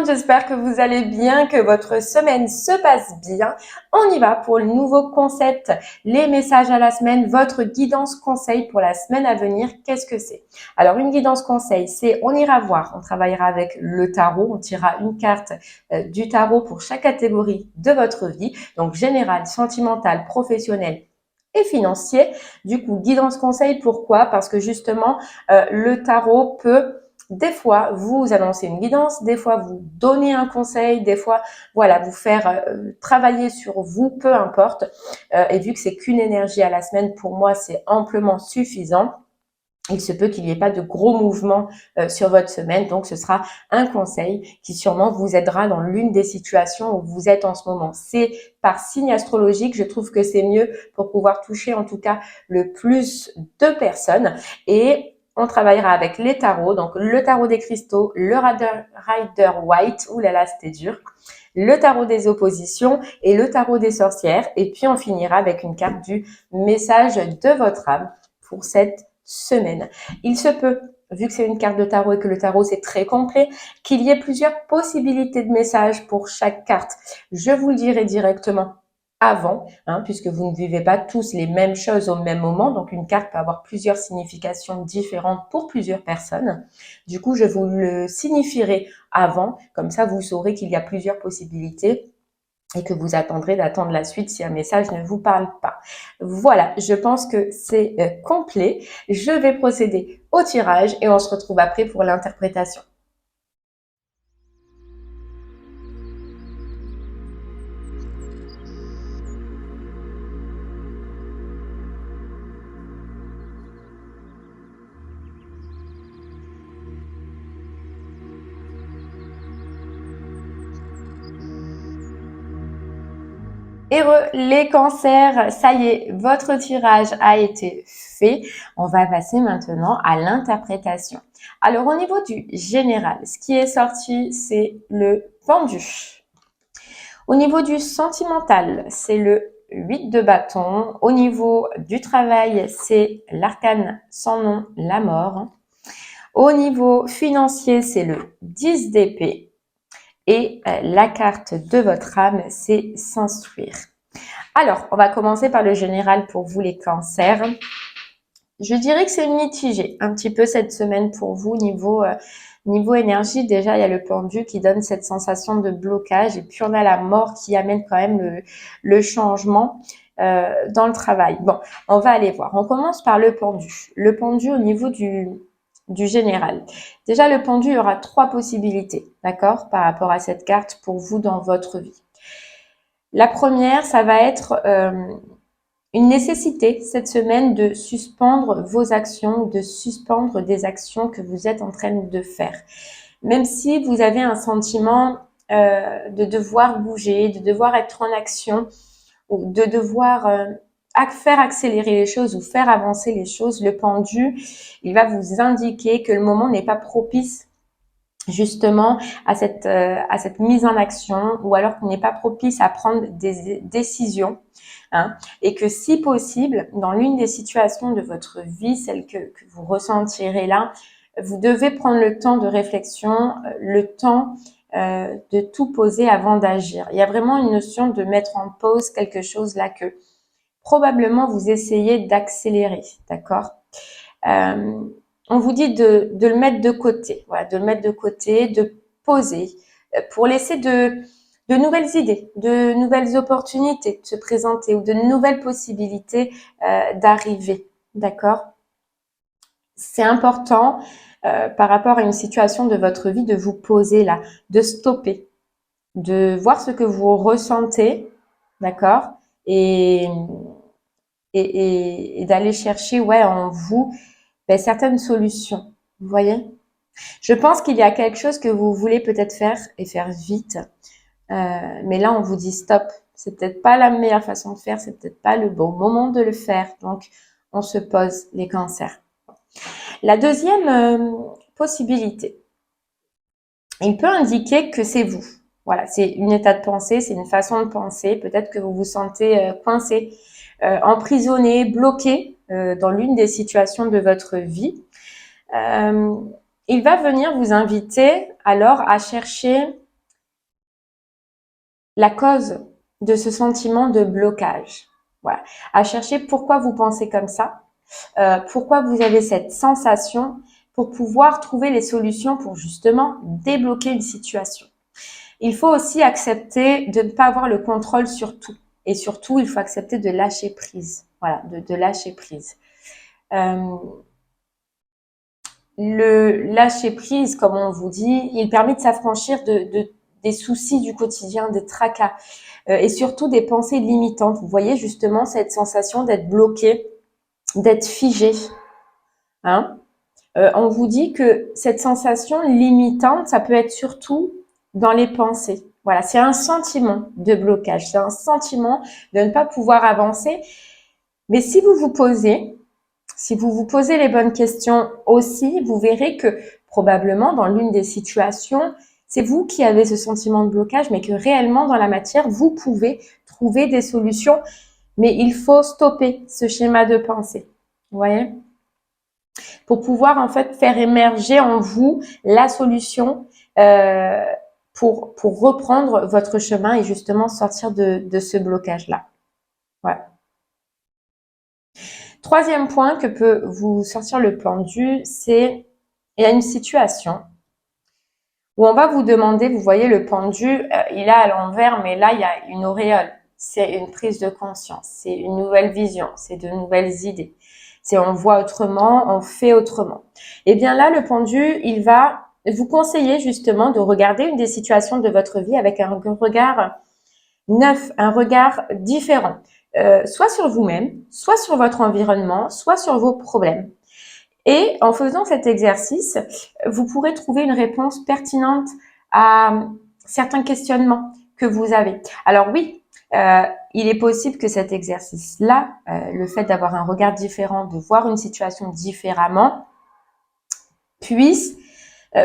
monde, j'espère que vous allez bien, que votre semaine se passe bien. On y va pour le nouveau concept, les messages à la semaine, votre guidance conseil pour la semaine à venir. Qu'est-ce que c'est? Alors, une guidance conseil, c'est on ira voir, on travaillera avec le tarot, on tirera une carte du tarot pour chaque catégorie de votre vie, donc général, sentimental, professionnel et financier. Du coup, guidance conseil, pourquoi? Parce que justement, le tarot peut des fois vous annoncer une guidance, des fois vous donner un conseil, des fois voilà vous faire travailler sur vous, peu importe. Et vu que c'est qu'une énergie à la semaine, pour moi c'est amplement suffisant. Il se peut qu'il n'y ait pas de gros mouvements sur votre semaine, donc ce sera un conseil qui sûrement vous aidera dans l'une des situations où vous êtes en ce moment. C'est par signe astrologique, je trouve que c'est mieux pour pouvoir toucher en tout cas le plus de personnes. Et on travaillera avec les tarots, donc le tarot des cristaux, le Rider White, oulala c'était dur, le tarot des oppositions et le tarot des sorcières. Et puis on finira avec une carte du message de votre âme pour cette semaine. Il se peut, vu que c'est une carte de tarot et que le tarot c'est très complet, qu'il y ait plusieurs possibilités de messages pour chaque carte. Je vous le dirai directement avant, puisque vous ne vivez pas tous les mêmes choses au même moment, donc une carte peut avoir plusieurs significations différentes pour plusieurs personnes. Du coup, je vous le signifierai avant, comme ça vous saurez qu'il y a plusieurs possibilités et que vous attendrez d'attendre la suite si un message ne vous parle pas. Voilà, je pense que c'est complet. Je vais procéder au tirage et on se retrouve après pour l'interprétation. Heureux les cancers, ça y est, votre tirage a été fait. On va passer maintenant à l'interprétation. Alors au niveau du général, ce qui est sorti, c'est le pendu. Au niveau du sentimental, c'est le 8 de bâton. Au niveau du travail, c'est l'arcane sans nom, la mort. Au niveau financier, c'est le 10 d'épée. Et la carte de votre âme, c'est s'instruire. Alors, on va commencer par le général pour vous les cancers. Je dirais que c'est mitigé un petit peu cette semaine pour vous niveau énergie. Déjà, il y a le pendu qui donne cette sensation de blocage et puis on a la mort qui amène quand même le changement dans le travail. Bon, on va aller voir. On commence par le pendu. Le pendu au niveau du général. Déjà, le pendu, il y aura 3 possibilités, d'accord, par rapport à cette carte pour vous dans votre vie. La première, ça va être une nécessité cette semaine de suspendre vos actions, de suspendre des actions que vous êtes en train de faire. Même si vous avez un sentiment de devoir bouger, de devoir être en action, ou de devoir faire accélérer les choses ou faire avancer les choses, le pendu, il va vous indiquer que le moment n'est pas propice justement à cette mise en action, ou alors qu'il n'est pas propice à prendre des décisions, et que si possible, dans l'une des situations de votre vie, celle que vous ressentirez là, vous devez prendre le temps de réflexion, le temps de tout poser avant d'agir. Il y a vraiment une notion de mettre en pause quelque chose là que probablement vous essayez d'accélérer, d'accord? On vous dit de le mettre de côté, voilà, de le mettre de côté, de poser, pour laisser de nouvelles idées, de nouvelles opportunités de se présenter ou de nouvelles possibilités d'arriver, d'accord? C'est important par rapport à une situation de votre vie de vous poser là, de stopper, de voir ce que vous ressentez, d'accord? Et, et d'aller chercher en vous certaines solutions. Vous voyez? Je pense qu'il y a quelque chose que vous voulez peut-être faire et faire vite. Mais là, on vous dit stop. C'est peut-être pas la meilleure façon de faire, c'est peut-être pas le bon moment de le faire. Donc, on se pose les cancers. La deuxième possibilité, il peut indiquer que c'est vous. Voilà, c'est une état de pensée, c'est une façon de penser. Peut-être que vous vous sentez coincé, emprisonné, bloqué dans l'une des situations de votre vie. Il va venir vous inviter alors à chercher la cause de ce sentiment de blocage. Voilà. À chercher pourquoi vous pensez comme ça, pourquoi vous avez cette sensation, pour pouvoir trouver les solutions pour justement débloquer une situation. Il faut aussi accepter de ne pas avoir le contrôle sur tout. Et surtout, il faut accepter de lâcher prise. Voilà, de lâcher prise. Le lâcher prise, comme on vous dit, il permet de s'affranchir des soucis du quotidien, des tracas et surtout des pensées limitantes. Vous voyez justement cette sensation d'être bloqué, d'être figé. Hein, on vous dit que cette sensation limitante, ça peut être surtout dans les pensées. Voilà, c'est un sentiment de blocage, c'est un sentiment de ne pas pouvoir avancer. Mais si vous vous posez les bonnes questions aussi, vous verrez que probablement dans l'une des situations, c'est vous qui avez ce sentiment de blocage, mais que réellement dans la matière, vous pouvez trouver des solutions. Mais il faut stopper ce schéma de pensée. Vous voyez ? Pour pouvoir en fait faire émerger en vous la solution pour reprendre votre chemin et justement sortir de ce blocage-là. Voilà. Troisième point que peut vous sortir le pendu, c'est il y a une situation où on va vous demander, vous voyez le pendu, il est à l'envers, mais là il y a une auréole. C'est une prise de conscience, c'est une nouvelle vision, c'est de nouvelles idées. C'est on voit autrement, on fait autrement. Et bien là, le pendu, il va vous conseiller justement de regarder une des situations de votre vie avec un regard neuf, un regard différent. Soit sur vous-même, soit sur votre environnement, soit sur vos problèmes. Et en faisant cet exercice, vous pourrez trouver une réponse pertinente à certains questionnements que vous avez. Alors oui, il est possible que cet exercice-là, le fait d'avoir un regard différent, de voir une situation différemment, puisse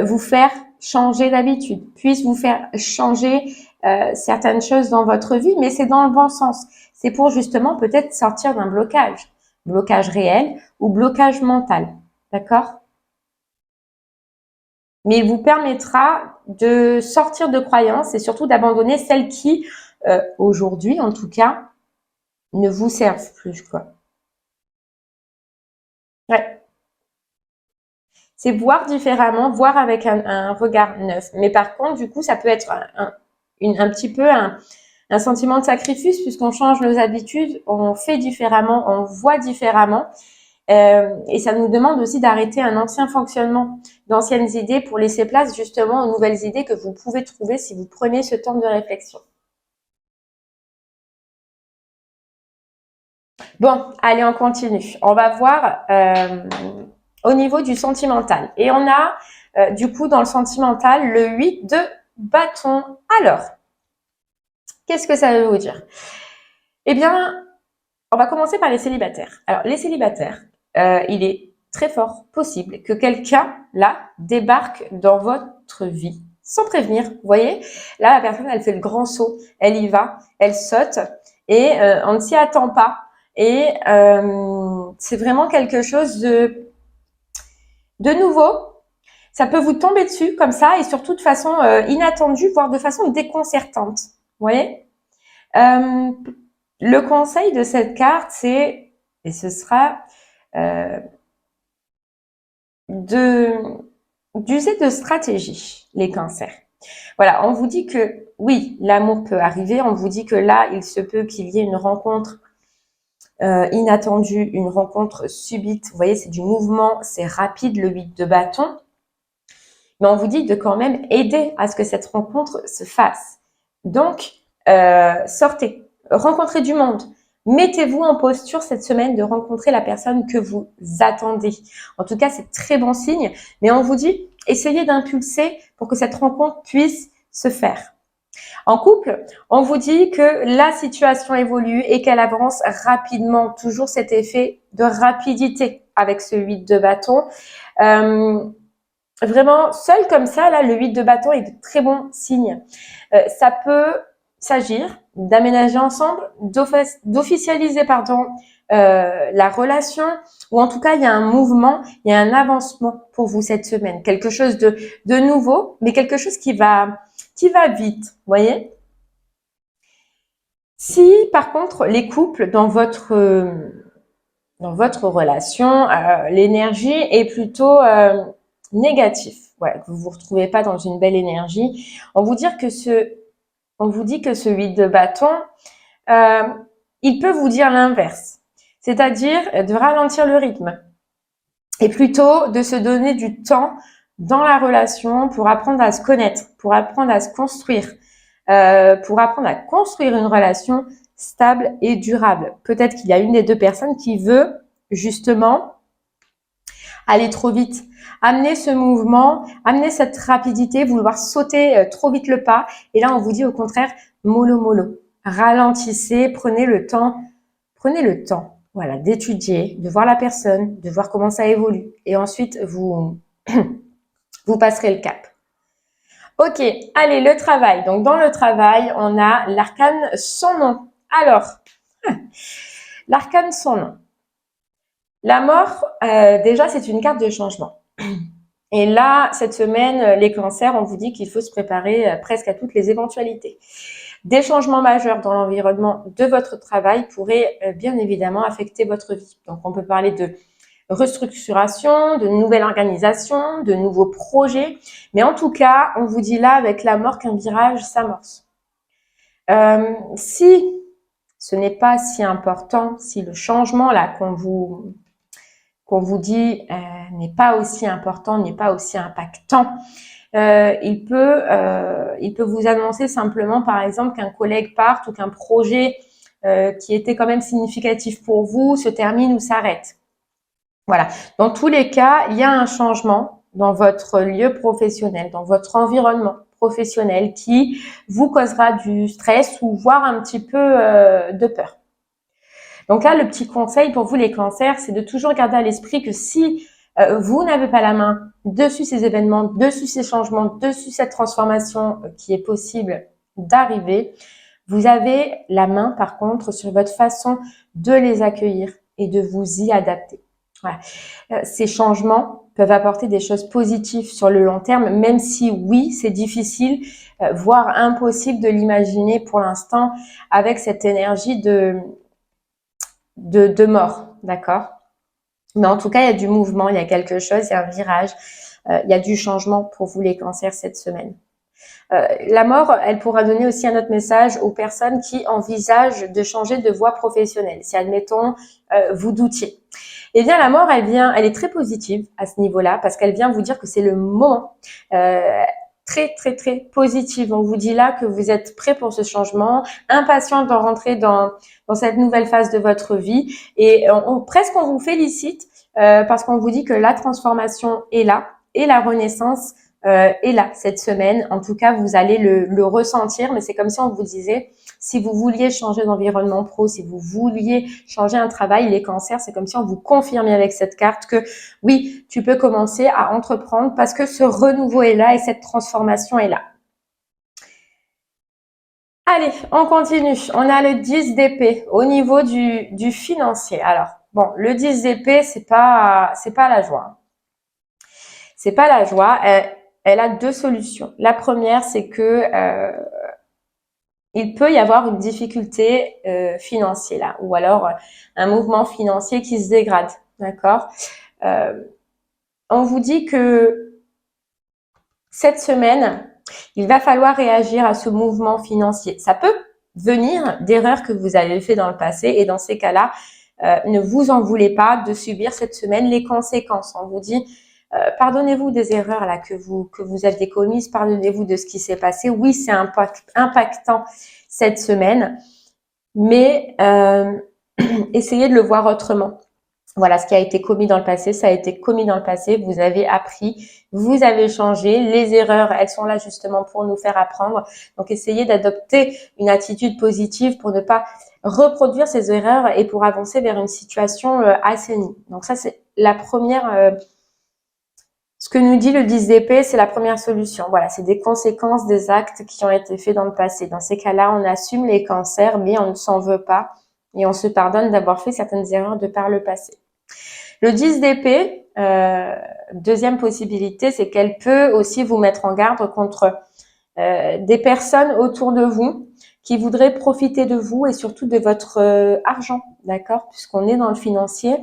vous faire changer d'habitude, puisse vous faire changer certaines choses dans votre vie, mais c'est dans le bon sens. C'est pour justement peut-être sortir d'un blocage réel ou blocage mental, d'accord ? Mais il vous permettra de sortir de croyances et surtout d'abandonner celles qui, aujourd'hui en tout cas, ne vous servent plus, quoi. Ouais. C'est voir différemment, voir avec un regard neuf. Mais par contre, du coup, ça peut être un petit peu un sentiment de sacrifice puisqu'on change nos habitudes, on fait différemment, on voit différemment. Et ça nous demande aussi d'arrêter un ancien fonctionnement, d'anciennes idées pour laisser place justement aux nouvelles idées que vous pouvez trouver si vous prenez ce temps de réflexion. Bon, allez, on continue. On va voir au niveau du sentimental. Et on a du coup dans le sentimental le 8 de bâton. Alors, qu'est-ce que ça veut vous dire? Eh bien, on va commencer par les célibataires. Alors, les célibataires, il est très fort possible que quelqu'un, là, débarque dans votre vie sans prévenir. Vous voyez, là, la personne, elle fait le grand saut, elle y va, elle saute et on ne s'y attend pas. Et c'est vraiment quelque chose de nouveau. Ça peut vous tomber dessus comme ça et surtout de façon inattendue, voire de façon déconcertante. Vous voyez, le conseil de cette carte, c'est, et ce sera d'user de stratégie, les cancers. Voilà, on vous dit que oui, l'amour peut arriver, on vous dit que là, il se peut qu'il y ait une rencontre inattendue, une rencontre subite. Vous voyez, c'est du mouvement, c'est rapide, le 8 de bâton. Mais on vous dit de quand même aider à ce que cette rencontre se fasse. Donc, sortez, rencontrez du monde. Mettez-vous en posture cette semaine de rencontrer la personne que vous attendez. En tout cas, c'est très bon signe. Mais on vous dit, essayez d'impulser pour que cette rencontre puisse se faire. En couple, on vous dit que la situation évolue et qu'elle avance rapidement. Toujours cet effet de rapidité avec ce 8 de bâton. Vraiment, seul comme ça, là, le 8 de bâton est de très bon signe. Ça peut s'agir d'aménager ensemble, d'officialiser, la relation, ou en tout cas, il y a un mouvement, il y a un avancement pour vous cette semaine. Quelque chose de nouveau, mais quelque chose qui va vite, vous voyez. Si par contre les couples dans votre relation, l'énergie est plutôt négative, ouais, que vous vous retrouvez pas dans une belle énergie, on vous dit que ce 8 de bâton, euh, il peut vous dire l'inverse, c'est-à-dire de ralentir le rythme et plutôt de se donner du temps dans la relation pour apprendre à se connaître, pour apprendre à se construire, pour apprendre à construire une relation stable et durable. Peut-être qu'il y a une des deux personnes qui veut justement aller trop vite, amener ce mouvement, amener cette rapidité, vouloir sauter trop vite le pas. Et là, on vous dit au contraire, mollo mollo. Ralentissez, prenez le temps, voilà, d'étudier, de voir la personne, de voir comment ça évolue. Et ensuite, vous passerez le cap. Ok, allez, le travail. Donc, dans le travail, on a l'arcane sans nom. Alors, l'arcane sans nom. La mort, déjà, c'est une carte de changement. Et là, cette semaine, les cancers, on vous dit qu'il faut se préparer presque à toutes les éventualités. Des changements majeurs dans l'environnement de votre travail pourraient bien évidemment affecter votre vie. Donc, on peut parler de restructuration, de nouvelles organisations, de nouveaux projets. Mais en tout cas, on vous dit là, avec la mort, qu'un virage s'amorce. Si ce n'est pas si important, si le changement là qu'on vous dit n'est pas aussi important, n'est pas aussi impactant, il peut vous annoncer simplement, par exemple, qu'un collègue parte ou qu'un projet qui était quand même significatif pour vous se termine ou s'arrête. Voilà. Dans tous les cas, il y a un changement dans votre lieu professionnel, dans votre environnement professionnel qui vous causera du stress ou voire un petit peu de peur. Donc là, le petit conseil pour vous les cancers, c'est de toujours garder à l'esprit que si vous n'avez pas la main dessus ces événements, dessus ces changements, dessus cette transformation qui est possible d'arriver, vous avez la main par contre sur votre façon de les accueillir et de vous y adapter. Voilà. Ces changements peuvent apporter des choses positives sur le long terme, même si oui, c'est difficile, voire impossible de l'imaginer pour l'instant avec cette énergie de mort, d'accord? Mais en tout cas, il y a du mouvement, il y a quelque chose, il y a un virage, il y a du changement pour vous les cancers cette semaine. La mort, elle pourra donner aussi un autre message aux personnes qui envisagent de changer de voie professionnelle. Si, admettons, vous doutiez. Eh bien, la mort, elle est très positive à ce niveau-là parce qu'elle vient vous dire que c'est le moment. Très, très, très positive. On vous dit là que vous êtes prêt pour ce changement, impatient de rentrer dans cette nouvelle phase de votre vie. Et presque on vous félicite parce qu'on vous dit que la transformation est là et la renaissance est là cette semaine. En tout cas, vous allez le ressentir, mais c'est comme si on vous disait, si vous vouliez changer d'environnement pro, si vous vouliez changer un travail, les cancers, c'est comme si on vous confirmait avec cette carte que oui, tu peux commencer à entreprendre parce que ce renouveau est là et cette transformation est là. Allez, on continue. On a le 10 d'épée au niveau du financier. Alors, bon, le 10 d'épée, c'est pas la joie. C'est pas la joie. Elle a deux solutions. La première, c'est que il peut y avoir une difficulté financière là, ou alors un mouvement financier qui se dégrade, d'accord. On vous dit que cette semaine, il va falloir réagir à ce mouvement financier. Ça peut venir d'erreurs que vous avez fait dans le passé et dans ces cas-là, ne vous en voulez pas de subir cette semaine les conséquences. On vous dit pardonnez-vous des erreurs là que vous aviez commises, pardonnez-vous de ce qui s'est passé. Oui, c'est impactant cette semaine, mais essayez de le voir autrement. Voilà, ce qui a été commis dans le passé, ça a été commis dans le passé, vous avez appris, vous avez changé, les erreurs, elles sont là justement pour nous faire apprendre. Donc, essayez d'adopter une attitude positive pour ne pas reproduire ces erreurs et pour avancer vers une situation assainie. Donc, ça, c'est la première, ce que nous dit le 10 d'épée, c'est la première solution. Voilà, c'est des conséquences des actes qui ont été faits dans le passé. Dans ces cas-là, on assume les cancers, mais on ne s'en veut pas et on se pardonne d'avoir fait certaines erreurs de par le passé. Le 10 d'épée, deuxième possibilité, c'est qu'elle peut aussi vous mettre en garde contre des personnes autour de vous qui voudraient profiter de vous et surtout de votre argent, d'accord? Puisqu'on est dans le financier.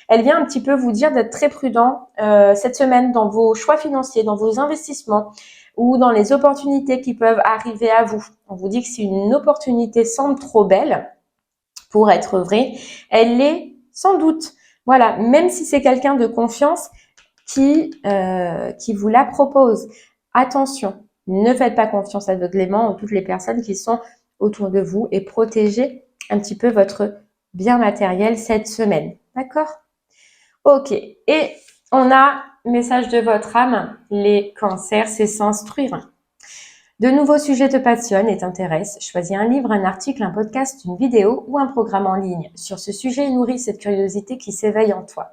Elle vient un petit peu vous dire d'être très prudent cette semaine dans vos choix financiers, dans vos investissements ou dans les opportunités qui peuvent arriver à vous. On vous dit que si une opportunité semble trop belle pour être vraie, elle l'est sans doute. Voilà, même si c'est quelqu'un de confiance qui vous la propose. Attention, ne faites pas confiance aveuglément à toutes les personnes qui sont autour de vous et protégez un petit peu votre bien matériel cette semaine. D'accord? Ok. Et on a message de votre âme, les cancers, c'est s'instruire. De nouveaux sujets te passionnent et t'intéressent. Choisis un livre, un article, un podcast, une vidéo ou un programme en ligne sur ce sujet et nourris cette curiosité qui s'éveille en toi.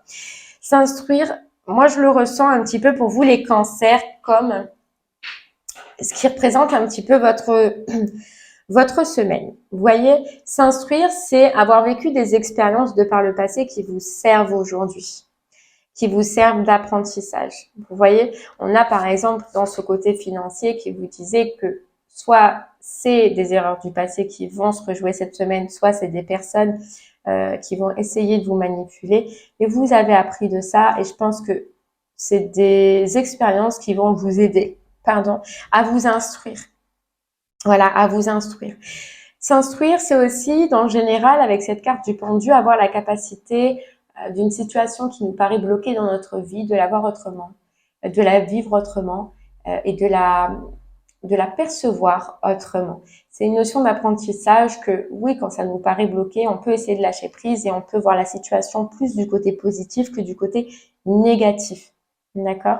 S'instruire, moi je le ressens un petit peu pour vous les cancers comme ce qui représente un petit peu votre semaine. Vous voyez, s'instruire, c'est avoir vécu des expériences de par le passé qui vous servent aujourd'hui, qui vous servent d'apprentissage. Vous voyez, on a par exemple dans ce côté financier qui vous disait que soit c'est des erreurs du passé qui vont se rejouer cette semaine, soit c'est des personnes qui vont essayer de vous manipuler. Et vous avez appris de ça et je pense que c'est des expériences qui vont vous aider, à vous instruire. Voilà, à vous instruire. S'instruire, c'est aussi, dans le général, avec cette carte du pendu, avoir la capacité d'une situation qui nous paraît bloquée dans notre vie, de la voir autrement, de la vivre autrement et de la percevoir autrement. C'est une notion d'apprentissage que, oui, quand ça nous paraît bloqué, on peut essayer de lâcher prise et on peut voir la situation plus du côté positif que du côté négatif. D'accord?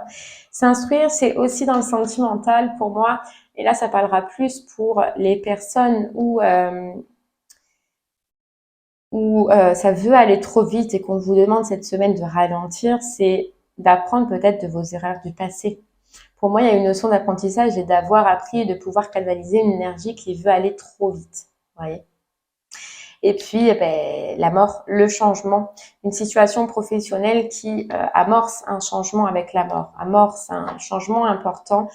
S'instruire, c'est aussi dans le sentimental pour moi, et là, ça parlera plus pour les personnes où ça veut aller trop vite et qu'on vous demande cette semaine de ralentir, c'est d'apprendre peut-être de vos erreurs du passé. Pour moi, il y a une notion d'apprentissage et d'avoir appris et de pouvoir canaliser une énergie qui veut aller trop vite. Vous voyez ? Et puis, la mort, le changement, une situation professionnelle qui amorce un changement avec la mort, amorce un changement important,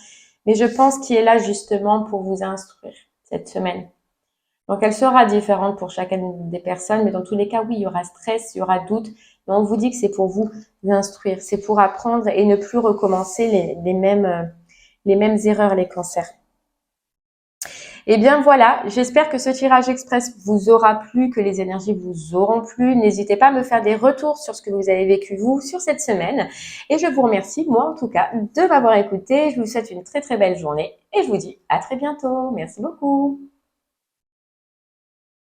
mais je pense qu'il est là justement pour vous instruire cette semaine. Donc, elle sera différente pour chacune des personnes, mais dans tous les cas, oui, il y aura stress, il y aura doute, mais on vous dit que c'est pour vous instruire, c'est pour apprendre et ne plus recommencer les mêmes erreurs, les cancers. Et bien voilà, j'espère que ce tirage express vous aura plu, que les énergies vous auront plu. N'hésitez pas à me faire des retours sur ce que vous avez vécu vous sur cette semaine. Et je vous remercie, moi en tout cas, de m'avoir écouté. Je vous souhaite une très très belle journée et je vous dis à très bientôt. Merci beaucoup.